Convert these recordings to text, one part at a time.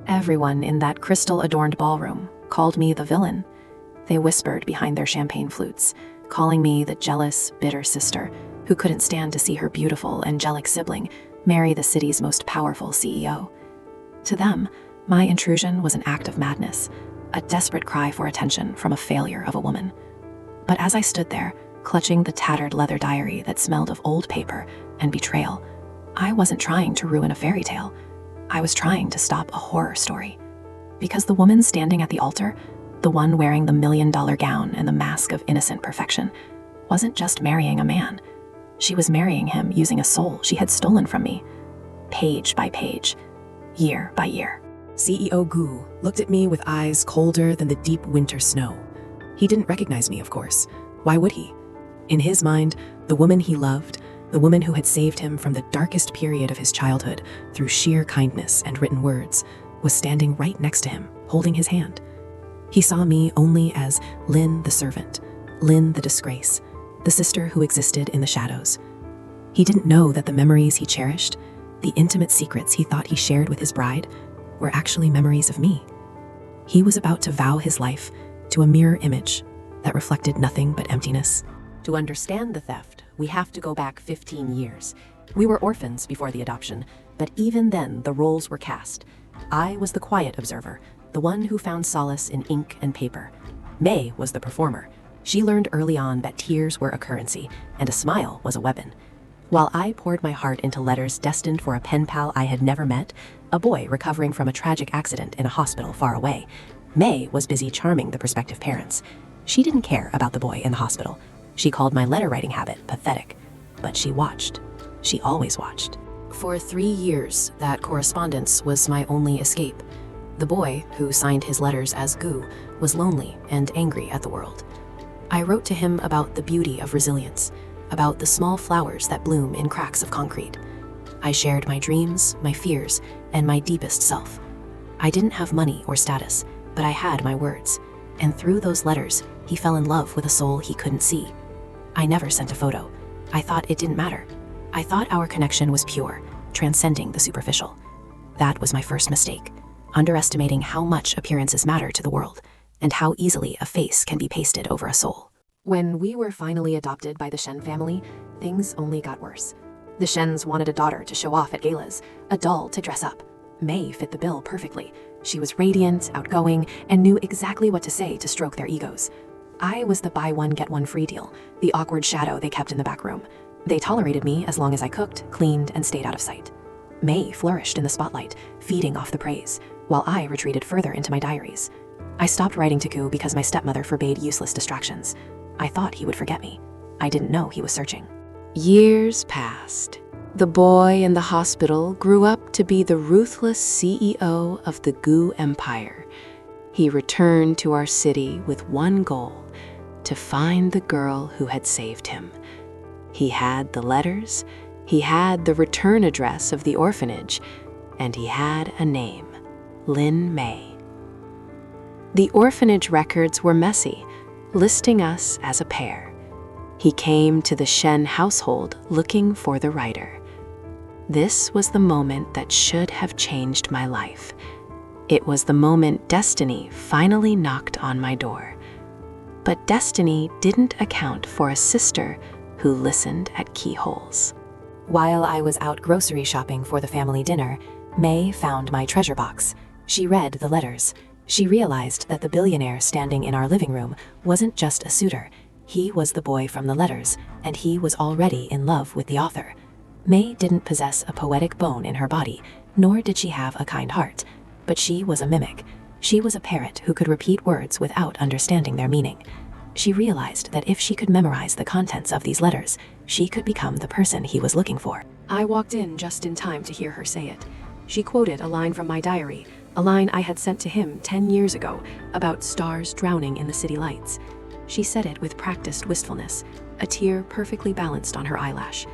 Everyone in that crystal-adorned ballroom called me the villain. They whispered behind their champagne flutes, calling me the jealous, bitter sister who couldn't stand to see her beautiful, angelic sibling marry the city's most powerful CEO. To them, my intrusion was an act of madness, a desperate cry for attention from a failure of a woman. But as I stood there, clutching the tattered leather diary that smelled of old paper and betrayal, I wasn't trying to ruin a fairy tale. I was trying to stop a horror story. Because the woman standing at the altar, the one wearing the $1 million gown and the mask of innocent perfection, wasn't just marrying a man. She was marrying him using a soul she had stolen from me, page by page, year by year. CEO Gu looked at me with eyes colder than the deep winter snow. He didn't recognize me, of course. Why would he? In his mind, the woman he loved, the woman who had saved him from the darkest period of his childhood through sheer kindness and written words, was standing right next to him, holding his hand. He saw me only as Lynn the servant, Lynn the disgrace, the sister who existed in the shadows. He didn't know that the memories he cherished, the intimate secrets he thought he shared with his bride, were actually memories of me. He was about to vow his life to a mirror image that reflected nothing but emptiness. To understand the theft, we have to go back 15 years. We were orphans before the adoption, but even then the roles were cast. I was the quiet observer, the one who found solace in ink and paper. May was the performer. She learned early on that tears were a currency, and a smile was a weapon. While I poured my heart into letters destined for a pen pal I had never met, a boy recovering from a tragic accident in a hospital far away, May was busy charming the prospective parents. She didn't care about the boy in the hospital. She called my letter-writing habit pathetic, but she watched. She always watched. For 3 years, that correspondence was my only escape. The boy, who signed his letters as Gu, was lonely and angry at the world. I wrote to him about the beauty of resilience, about the small flowers that bloom in cracks of concrete. I shared my dreams, my fears, and my deepest self. I didn't have money or status, but I had my words. And through those letters, he fell in love with a soul he couldn't see. I never sent a photo. I thought it didn't matter. I thought our connection was pure, transcending the superficial. That was my first mistake, underestimating how much appearances matter to the world, and how easily a face can be pasted over a soul. When we were finally adopted by the Shen family, things only got worse. The Shens wanted a daughter to show off at galas, a doll to dress up. May fit the bill perfectly. She was radiant, outgoing, and knew exactly what to say to stroke their egos. I was the buy one, get one free deal, the awkward shadow they kept in the back room. They tolerated me as long as I cooked, cleaned, and stayed out of sight. May flourished in the spotlight, feeding off the praise, while I retreated further into my diaries. I stopped writing to Gu because my stepmother forbade useless distractions. I thought he would forget me. I didn't know he was searching. Years passed. The boy in the hospital grew up to be the ruthless CEO of the Gu Empire. He returned to our city with one goal: to find the girl who had saved him. He had the letters, he had the return address of the orphanage, and he had a name: Lin May. The orphanage records were messy, listing us as a pair. He came to the Shen household looking for the writer. This was the moment that should have changed my life. It was the moment destiny finally knocked on my door. But destiny didn't account for a sister who listened at keyholes. While I was out grocery shopping for the family dinner, May found my treasure box. She read the letters. She realized that the billionaire standing in our living room wasn't just a suitor. He was the boy from the letters, and he was already in love with the author. May didn't possess a poetic bone in her body, nor did she have a kind heart, but she was a mimic. She was a parrot who could repeat words without understanding their meaning. She realized that if she could memorize the contents of these letters, she could become the person he was looking for. I walked in just in time to hear her say it. She quoted a line from my diary, a line I had sent to him 10 years ago about stars drowning in the city lights. She said it with practiced wistfulness, a tear perfectly balanced on her eyelash.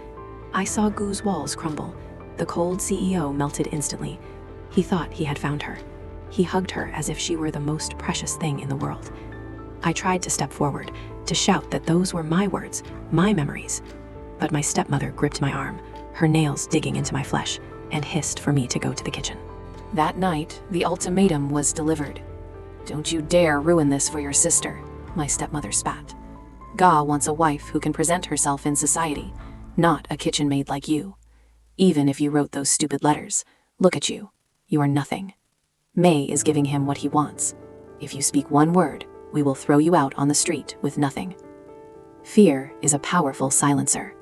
I saw Gu's walls crumble. The cold CEO melted instantly. He thought he had found her. He hugged her as if she were the most precious thing in the world. I tried to step forward, to shout that those were my words, my memories. But my stepmother gripped my arm, her nails digging into my flesh, and hissed for me to go to the kitchen. That night, the ultimatum was delivered. "Don't you dare ruin this for your sister," my stepmother spat. "Ga wants a wife who can present herself in society, not a kitchen maid like you. Even if you wrote those stupid letters, look at you. You are nothing. May is giving him what he wants. If you speak one word, we will throw you out on the street with nothing." Fear is a powerful silencer.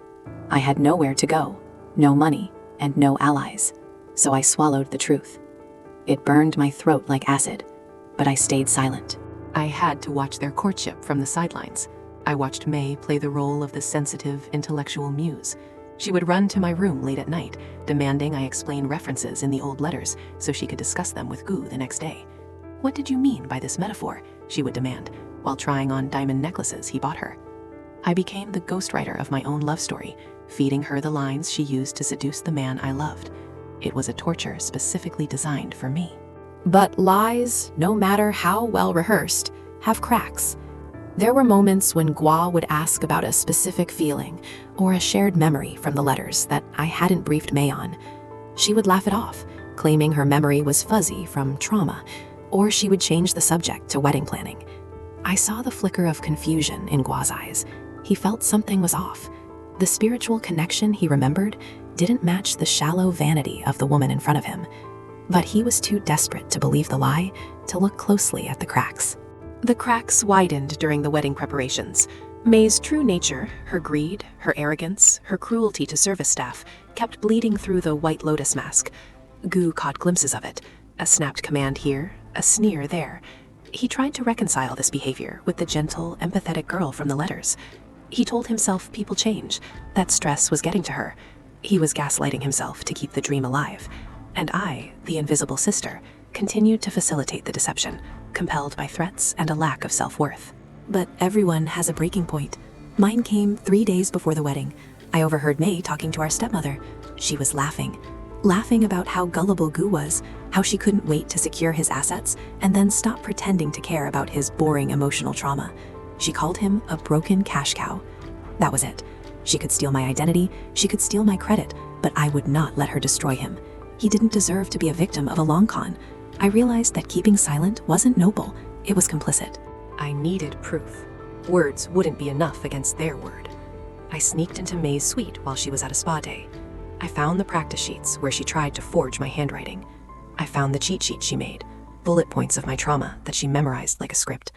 I had nowhere to go, no money, and no allies, so I swallowed the truth. It burned my throat like acid, but I stayed silent. I had to watch their courtship from the sidelines. I watched May play the role of the sensitive, intellectual muse. She would run to my room late at night, demanding I explain references in the old letters so she could discuss them with Gu the next day. "What did you mean by this metaphor?" she would demand, while trying on diamond necklaces he bought her. I became the ghostwriter of my own love story, feeding her the lines she used to seduce the man I loved. It was a torture specifically designed for me. But lies, no matter how well rehearsed, have cracks. There were moments when Gua would ask about a specific feeling or a shared memory from the letters that I hadn't briefed May on. She would laugh it off, claiming her memory was fuzzy from trauma, or she would change the subject to wedding planning. I saw the flicker of confusion in Gua's eyes. He felt something was off. The spiritual connection he remembered didn't match the shallow vanity of the woman in front of him. But he was too desperate to believe the lie to look closely at the cracks. The cracks widened during the wedding preparations. May's true nature, her greed, her arrogance, her cruelty to service staff, kept bleeding through the White Lotus mask. Gu caught glimpses of it, a snapped command here, a sneer there. He tried to reconcile this behavior with the gentle, empathetic girl from the letters. He told himself people change, that stress was getting to her. He was gaslighting himself to keep the dream alive. And I, the invisible sister, continued to facilitate the deception, compelled by threats and a lack of self-worth. But everyone has a breaking point. Mine came 3 days before the wedding. I overheard May talking to our stepmother. She was laughing about how gullible Gu was, how she couldn't wait to secure his assets and then stop pretending to care about his boring emotional trauma. She called him a broken cash cow. That was it. She could steal my identity, she could steal my credit, but I would not let her destroy him. He didn't deserve to be a victim of a long con. I realized that keeping silent wasn't noble, it was complicit. I needed proof. Words wouldn't be enough against their word. I sneaked into May's suite while she was at a spa day. I found the practice sheets where she tried to forge my handwriting. I found the cheat sheet she made, bullet points of my trauma that she memorized like a script.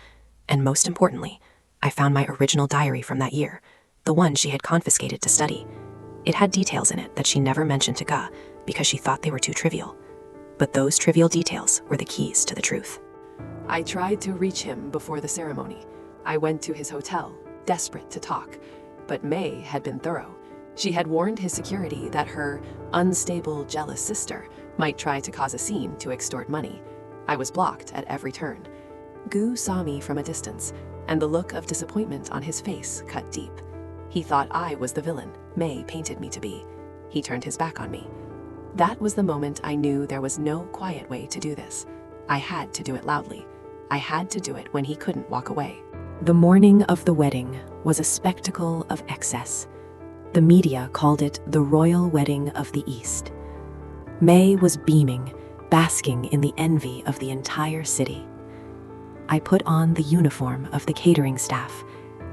And most importantly, I found my original diary from that year, the one she had confiscated to study. It had details in it that she never mentioned to Ga because she thought they were too trivial. But those trivial details were the keys to the truth. I tried to reach him before the ceremony. I went to his hotel, desperate to talk. But May had been thorough. She had warned his security that her unstable, jealous sister might try to cause a scene to extort money. I was blocked at every turn. Gu saw me from a distance, and the look of disappointment on his face cut deep. He thought I was the villain May painted me to be. He turned his back on me. That was the moment I knew there was no quiet way to do this. I had to do it loudly. I had to do it when he couldn't walk away. The morning of the wedding was a spectacle of excess. The media called it the royal wedding of the East. May was beaming, basking in the envy of the entire city. I put on the uniform of the catering staff,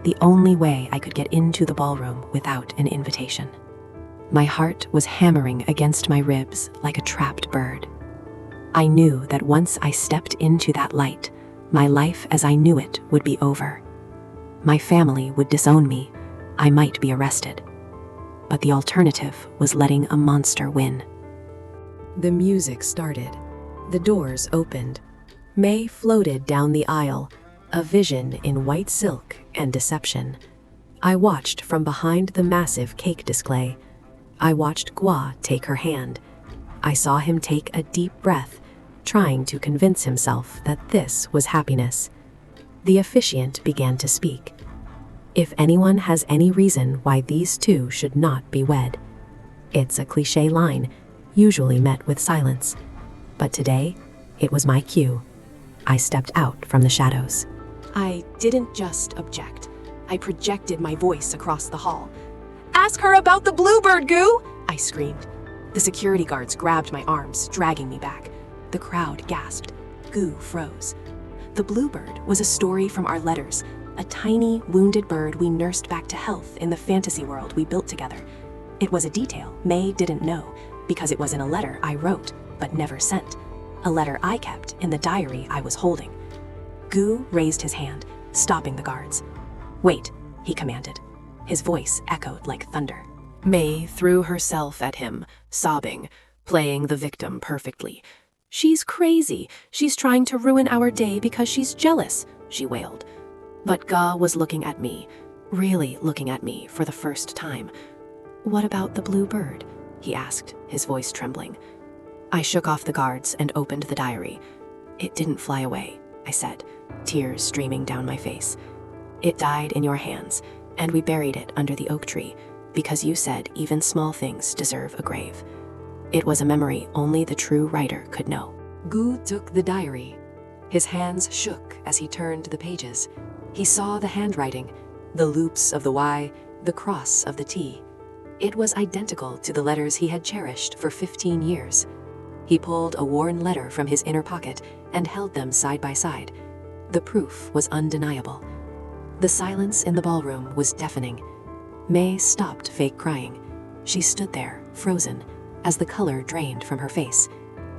the only way I could get into the ballroom without an invitation. My heart was hammering against my ribs like a trapped bird. I knew that once I stepped into that light, my life as I knew it would be over. My family would disown me. I might be arrested. But the alternative was letting a monster win. The music started. The doors opened. May floated down the aisle, a vision in white silk and deception. I watched from behind the massive cake display. I watched Gua take her hand. I saw him take a deep breath, trying to convince himself that this was happiness. The officiant began to speak. If anyone has any reason why these two should not be wed, it's a cliché line, usually met with silence. But today, it was my cue. I stepped out from the shadows. I didn't just object. I projected my voice across the hall. "Ask her about the bluebird, Gu!" I screamed. The security guards grabbed my arms, dragging me back. The crowd gasped. Gu froze. The bluebird was a story from our letters, a tiny, wounded bird we nursed back to health in the fantasy world we built together. It was a detail May didn't know, because it was in a letter I wrote, but never sent. A letter I kept in the diary I was holding. Gu raised his hand, stopping the guards. "Wait," he commanded. His voice echoed like thunder. May threw herself at him, sobbing, playing the victim perfectly. "She's crazy. She's trying to ruin our day because she's jealous," she wailed. But Ga was looking at me, really looking at me for the first time. "What about the blue bird?" he asked, his voice trembling. I shook off the guards and opened the diary. "It didn't fly away," I said, tears streaming down my face. "It died in your hands, and we buried it under the oak tree, because you said even small things deserve a grave. It was a memory only the true writer could know." Gu took the diary. His hands shook as he turned the pages. He saw the handwriting, the loops of the Y, the cross of the T. It was identical to the letters he had cherished for 15 years. He pulled a worn letter from his inner pocket and held them side by side. The proof was undeniable. The silence in the ballroom was deafening. May stopped fake crying. She stood there, frozen, as the color drained from her face.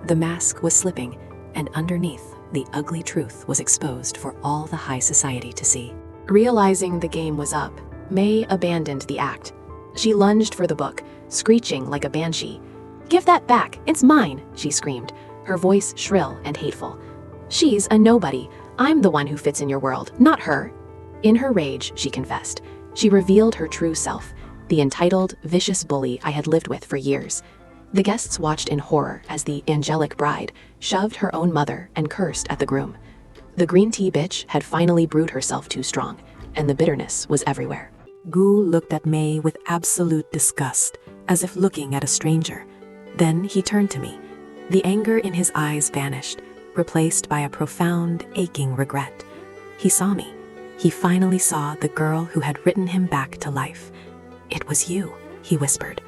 The mask was slipping, and underneath, the ugly truth was exposed for all the high society to see. Realizing the game was up, May abandoned the act. She lunged for the book, screeching like a banshee. "Give that back, it's mine," she screamed, her voice shrill and hateful. "She's a nobody. I'm the one who fits in your world, not her." In her rage, she confessed. She revealed her true self, the entitled, vicious bully I had lived with for years. The guests watched in horror as the angelic bride shoved her own mother and cursed at the groom. The green tea bitch had finally brewed herself too strong, and the bitterness was everywhere. Gu looked at May with absolute disgust, as if looking at a stranger. Then he turned to me. The anger in his eyes vanished, replaced by a profound, aching regret. He saw me. He finally saw the girl who had written him back to life. "It was you," he whispered.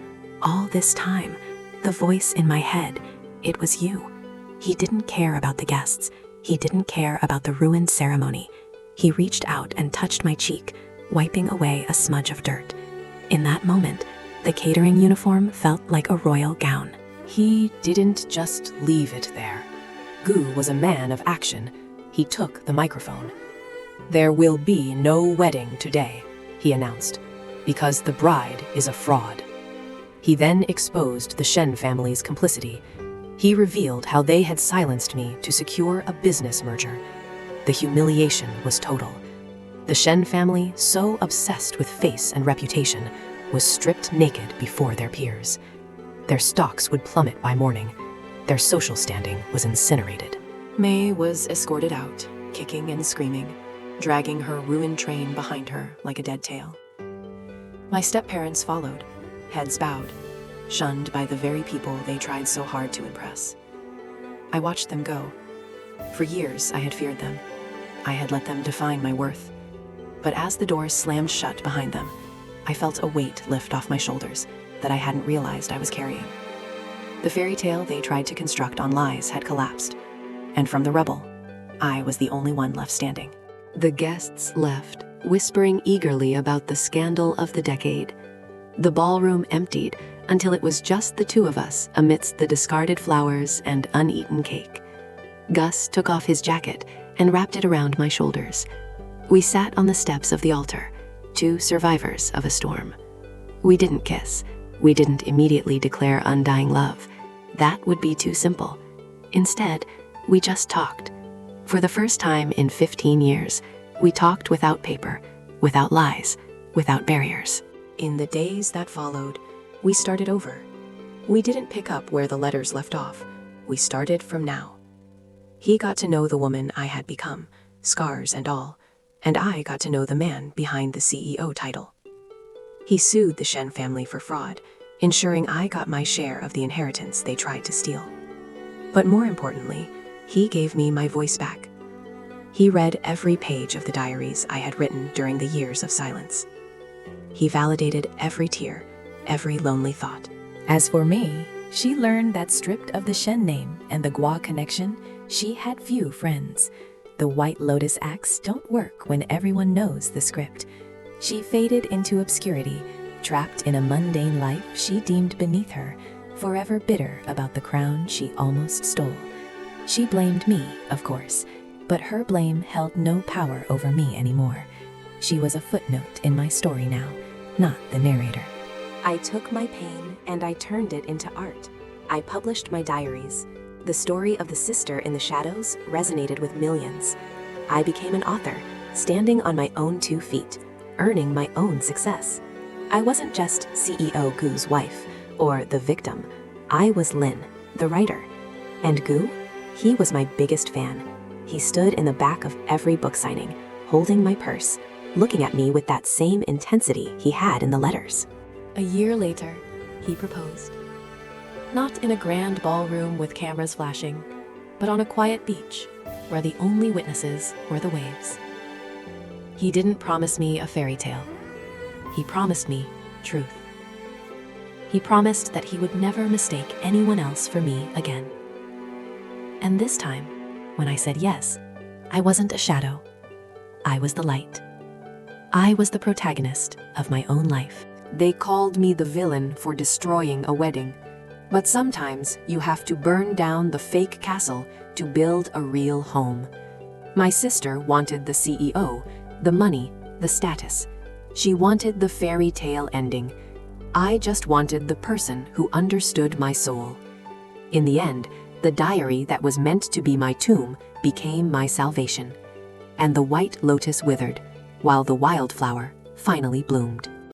"All this time, the voice in my head, it was you." He didn't care about the guests. He didn't care about the ruined ceremony. He reached out and touched my cheek, wiping away a smudge of dirt. In that moment, the catering uniform felt like a royal gown. He didn't just leave it there. Gu was a man of action. He took the microphone. "There will be no wedding today," he announced, "because the bride is a fraud." He then exposed the Shen family's complicity. He revealed how they had silenced me to secure a business merger. The humiliation was total. The Shen family, so obsessed with face and reputation, was stripped naked before their peers. Their stocks would plummet by morning. Their social standing was incinerated. May was escorted out, kicking and screaming, dragging her ruined train behind her like a dead tail. My step-parents followed, heads bowed, shunned by the very people they tried so hard to impress. I watched them go. For years, I had feared them. I had let them define my worth. But as the doors slammed shut behind them, I felt a weight lift off my shoulders that I hadn't realized I was carrying. The fairy tale they tried to construct on lies had collapsed, and from the rubble, I was the only one left standing. The guests left, whispering eagerly about the scandal of the decade. The ballroom emptied until it was just the two of us amidst the discarded flowers and uneaten cake. Gus took off his jacket and wrapped it around my shoulders. We sat on the steps of the altar, two survivors of a storm. We didn't kiss. We didn't immediately declare undying love. That would be too simple. Instead, we just talked. For the first time in 15 years, we talked without paper, without lies, without barriers. In the days that followed, we started over. We didn't pick up where the letters left off. We started from now. He got to know the woman I had become, scars and all, and I got to know the man behind the CEO title. He sued the Shen family for fraud, ensuring I got my share of the inheritance they tried to steal. But more importantly, he gave me my voice back. He read every page of the diaries I had written during the years of silence. He validated every tear, every lonely thought. As for me, She learned that stripped of the Shen name and the Gua connection, she had few friends. The White Lotus acts don't work when everyone knows the script. She faded into obscurity, trapped in a mundane life she deemed beneath her, forever bitter about the crown she almost stole. She blamed me, of course, but her blame held no power over me anymore. She was a footnote in my story now, not the narrator. I took my pain and I turned it into art. I published my diaries. The story of the sister in the shadows resonated with millions. I became an author, standing on my own 2 feet, earning my own success. I wasn't just CEO Gu's wife or the victim. I was Lin, the writer. And Gu? He was my biggest fan. He stood in the back of every book signing, holding my purse, looking at me with that same intensity he had in the letters. A year later, he proposed. Not in a grand ballroom with cameras flashing, but on a quiet beach where the only witnesses were the waves. He didn't promise me a fairy tale. He promised me truth. He promised that he would never mistake anyone else for me again. And this time, when I said yes, I wasn't a shadow. I was the light. I was the protagonist of my own life. They called me the villain for destroying a wedding. But sometimes you have to burn down the fake castle to build a real home. My sister wanted the CEO, the money, the status. She wanted the fairy tale ending. I just wanted the person who understood my soul. In the end, the diary that was meant to be my tomb became my salvation. And the white lotus withered, while the wildflower finally bloomed.